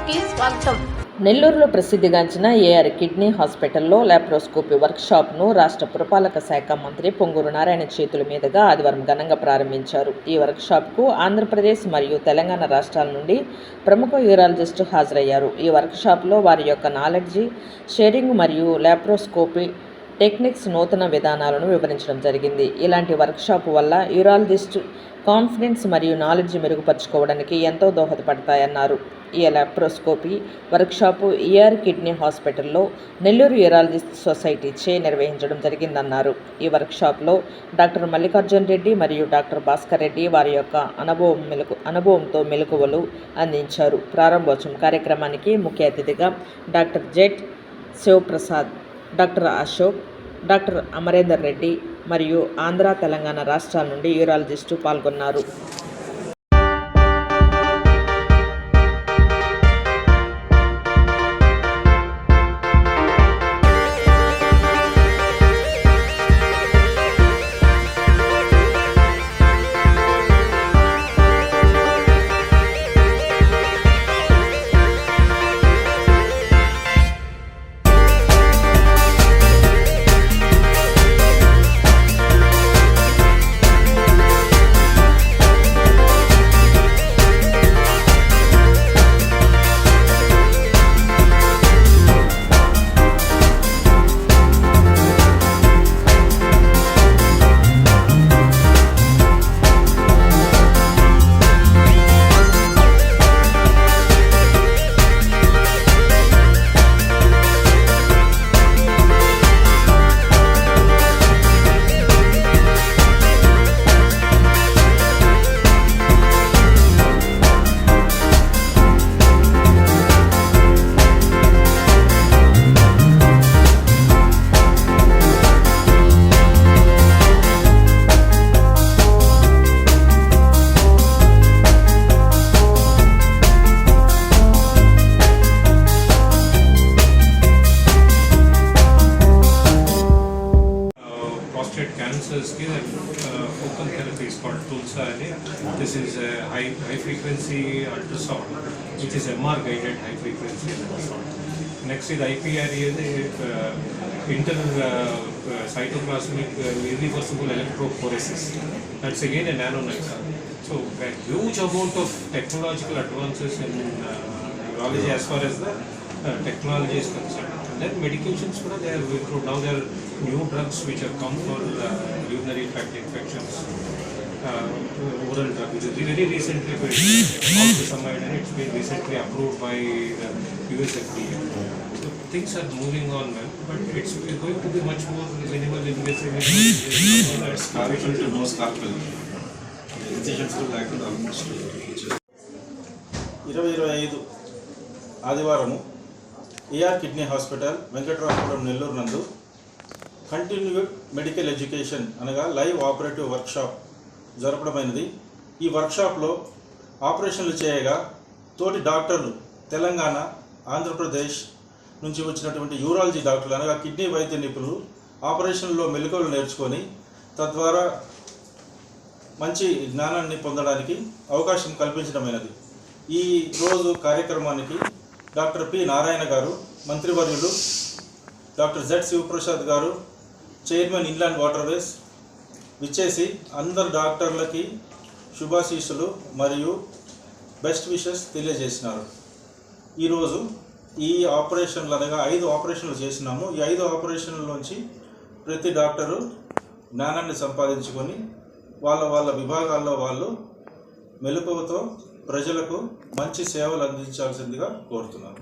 కి స్వాగతం. నెల్లూరులో ప్రసిద్ధిగాంచిన ఏఆర్ కిడ్నీ హాస్పిటల్లో లాప్రోస్కోపీ వర్క్షాప్ను రాష్ట్ర పురపాలక శాఖ మంత్రి పొంగూరు నారాయణ చేతుల మీదుగా ఆదివారం ఘనంగా ప్రారంభించారు. ఈ వర్క్షాప్కు ఆంధ్రప్రదేశ్ మరియు తెలంగాణ రాష్ట్రాల నుండి ప్రముఖ యూరాలజిస్టు హాజరయ్యారు. ఈ వర్క్షాప్లో వారి యొక్క నాలెడ్జి షేరింగ్ మరియు లాప్రోస్కోపీ టెక్నిక్స్ నూతన విధానాలను వివరించడం జరిగింది. ఇలాంటి వర్క్షాప్ వల్ల యూరాలజిస్ట్ కాన్ఫిడెన్స్ మరియు నాలెడ్జ్ మెరుగుపరుచుకోవడానికి ఎంతో దోహదపడతాయన్నారు. ఈ లాప్రోస్కోపీ వర్క్షాపు ఏఆర్ కిడ్నీ హాస్పిటల్లో నెల్లూరు యూరాలజిస్ట్ సొసైటీ నిర్వహించడం జరిగిందన్నారు. ఈ వర్క్షాప్లో డాక్టర్ మల్లికార్జున్ రెడ్డి మరియు డాక్టర్ భాస్కర్ రెడ్డి వారి యొక్క అనుభవంతో మెలకువలు అందించారు. ప్రారంభోత్సవం కార్యక్రమానికి ముఖ్య అతిథిగా doctor Z Shivaprasad, doctor Ashok, doctor Amarender Reddy మరియు ఆంధ్ర, తెలంగాణ రాష్ట్రాల నుండి యూరాలజిస్టు పాల్గొన్నారు. Cancers ki focal therapy is called TULSA. This is a high frequency ultrasound, which is MR guided high frequency ultrasound. Next is IPRE, inter cytoplasmic irreversible electrophoresis. That's again a nanonicer. So a huge amount of technological advances in urology as far as the technology is concerned. Then medications, they are improved. Now there are new drugs which have come for urinary tract infections. Oral drug, which is very recently oxysamide, and it's been recently approved by the US FDA. So things are moving on well, but it's going to be much more minimal invasive. Scalpel to no scalpel. Incisions to lack almost 2025 ఆదివారము AR kidney hospital Venkataramapuram Nellore నందు continued medical education అనగా live operative workshop జరపడమైనది. ఈ వర్క్షాప్లో ఆపరేషన్లు చేయగా తోటి డాక్టర్లు తెలంగాణ, ఆంధ్రప్రదేశ్ నుంచి వచ్చినటువంటి యూరాలజీ డాక్టర్లు అనగా కిడ్నీ వైద్య నిపుణులు ఆపరేషన్లో మెలకువలు నేర్చుకొని తద్వారా మంచి జ్ఞానాన్ని పొందడానికి అవకాశం కల్పించడమైనది. ఈ రోజు కార్యక్రమానికి డాక్టర్ పి నారాయణ గారు, మంత్రివర్యులు డాక్టర్ జెడ్ శివప్రసాద్ గారు, చైర్మన్ ఇన్లాండ్ వాటర్వేస్ విచ్చేసి అందరు డాక్టర్లకి శుభాశీస్సులు మరియు బెస్ట్ విషెస్ తెలియజేసినారు. ఈరోజు ఈ ఆపరేషన్లు అనగా 5 ఆపరేషన్లు చేసినాము. ఈ 5 ఆపరేషన్లలోంచి ప్రతి డాక్టరు జ్ఞానాన్ని సంపాదించుకొని వాళ్ళ విభాగాల్లో వాళ్ళు మెలకువతో ప్రజలకు మంచి సేవలు అందించాల్సిందిగా కోరుతున్నాను.